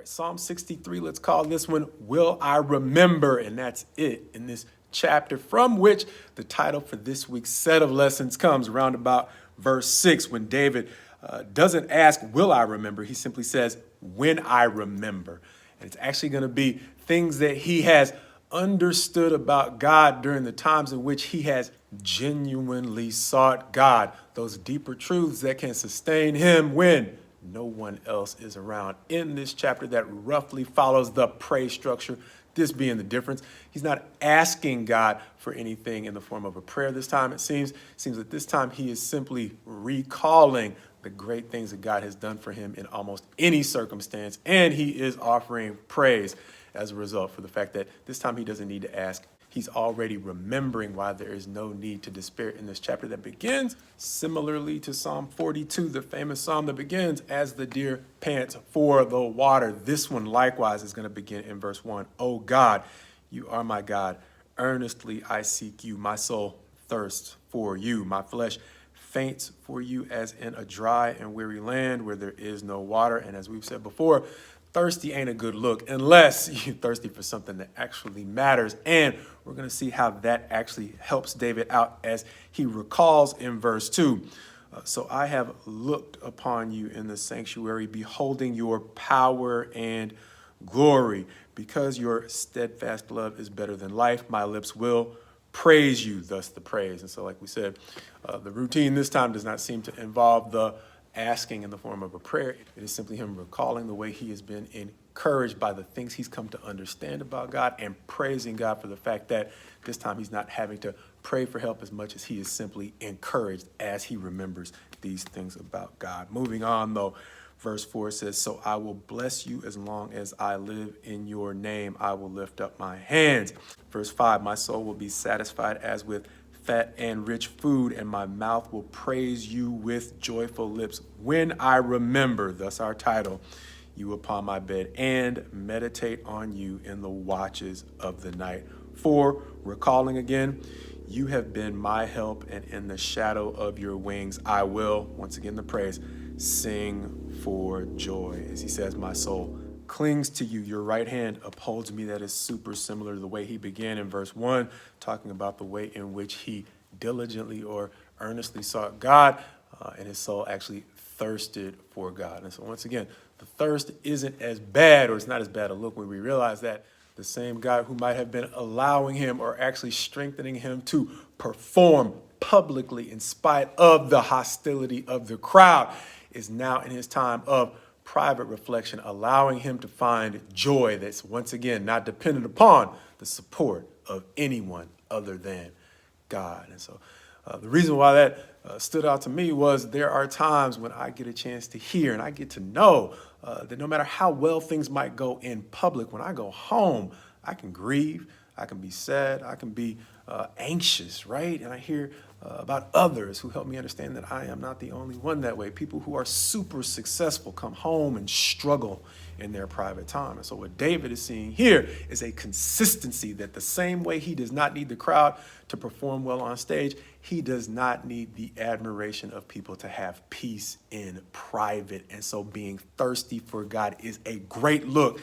All right, Psalm 63, let's call this one, Will I Remember? And that's it in this chapter, from which the title for this week's set of lessons comes around about verse 6, when David doesn't ask, will I remember? He simply says, when I remember. And it's actually going to be things that he has understood about God during the times in which he has genuinely sought God, those deeper truths that can sustain him when no one else is around. In this chapter that roughly follows the praise structure, this being the difference, he's not asking God for anything in the form of a prayer this time. It seems that this time he is simply recalling the great things that God has done for him in almost any circumstance, and he is offering praise as a result for the fact that this time he doesn't need to ask. He's already remembering why there is no need to despair in this chapter that begins similarly to Psalm 42, the famous psalm that begins, as the deer pants for the water. This one likewise is going to begin in verse 1. Oh God, you are my God. Earnestly I seek you. My soul thirsts for you. My flesh faints for you as in a dry and weary land where there is no water. And as we've said before, thirsty ain't a good look unless you're thirsty for something that actually matters. And we're going to see how that actually helps David out as he recalls in verse 2. So I have looked upon you in the sanctuary, beholding your power and glory. Because your steadfast love is better than life, my lips will praise you, thus the praise. And so, like we said, the routine this time does not seem to involve the asking in the form of a prayer. It is simply him recalling the way he has been encouraged by the things he's come to understand about God, and praising God for the fact that this time he's not having to pray for help as much as he is simply encouraged as he remembers these things about God. Moving on, though, verse 4 says, so I will bless you as long as I live. In your name I will lift up my hands. Verse 5, my soul will be satisfied as with fat and rich food, and my mouth will praise you with joyful lips when I remember, thus our title, you upon my bed, and meditate on you in the watches of the night. 4, recalling again, you have been my help, and in the shadow of your wings I will, once again the praise, sing for joy. As he says, my soul clings to you. Your right hand upholds me. That is super similar to the way he began in verse 1, talking about the way in which he diligently or earnestly sought God, and his soul actually thirsted for God. And so once again, the thirst isn't as bad, or it's not as bad a look when we realize that the same God who might have been allowing him or actually strengthening him to perform publicly in spite of the hostility of the crowd is now in his time of private reflection, allowing him to find joy that's once again not dependent upon the support of anyone other than God. And so the reason why that stood out to me was there are times when I get a chance to hear and I get to know that no matter how well things might go in public, when I go home, I can grieve, I can be sad, I can be anxious, right? And I hear about others who help me understand that I am not the only one that way. People who are super successful come home and struggle in their private time. And so what David is seeing here is a consistency that the same way he does not need the crowd to perform well on stage, he does not need the admiration of people to have peace in private. And so being thirsty for God is a great look,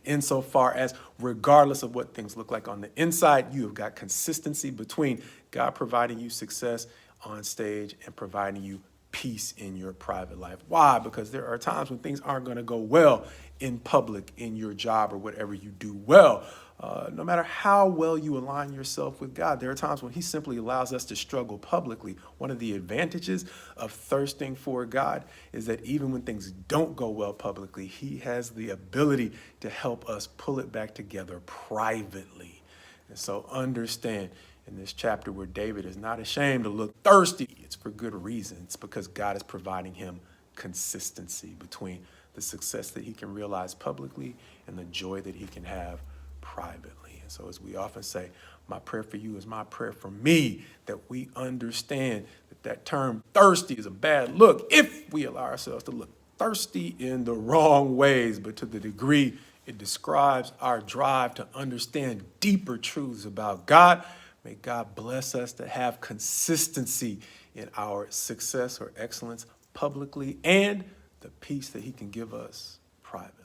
insofar as regardless of what things look like on the inside, you have got consistency between God providing you success on stage and providing you peace in your private life. Why? Because there are times when things aren't going to go well in public, in your job, or whatever you do well. No matter how well you align yourself with God, there are times when he simply allows us to struggle publicly. One of the advantages of thirsting for God is that even when things don't go well publicly, he has the ability to help us pull it back together privately. And so understand, in this chapter where David is not ashamed to look thirsty, it's for good reason. It's because God is providing him consistency between the success that he can realize publicly and the joy that he can have privately. And so as we often say, my prayer for you is my prayer for me, that we understand that that term thirsty is a bad look if we allow ourselves to look thirsty in the wrong ways, but to the degree it describes our drive to understand deeper truths about God. May God bless us to have consistency in our success or excellence publicly, and the peace that he can give us privately.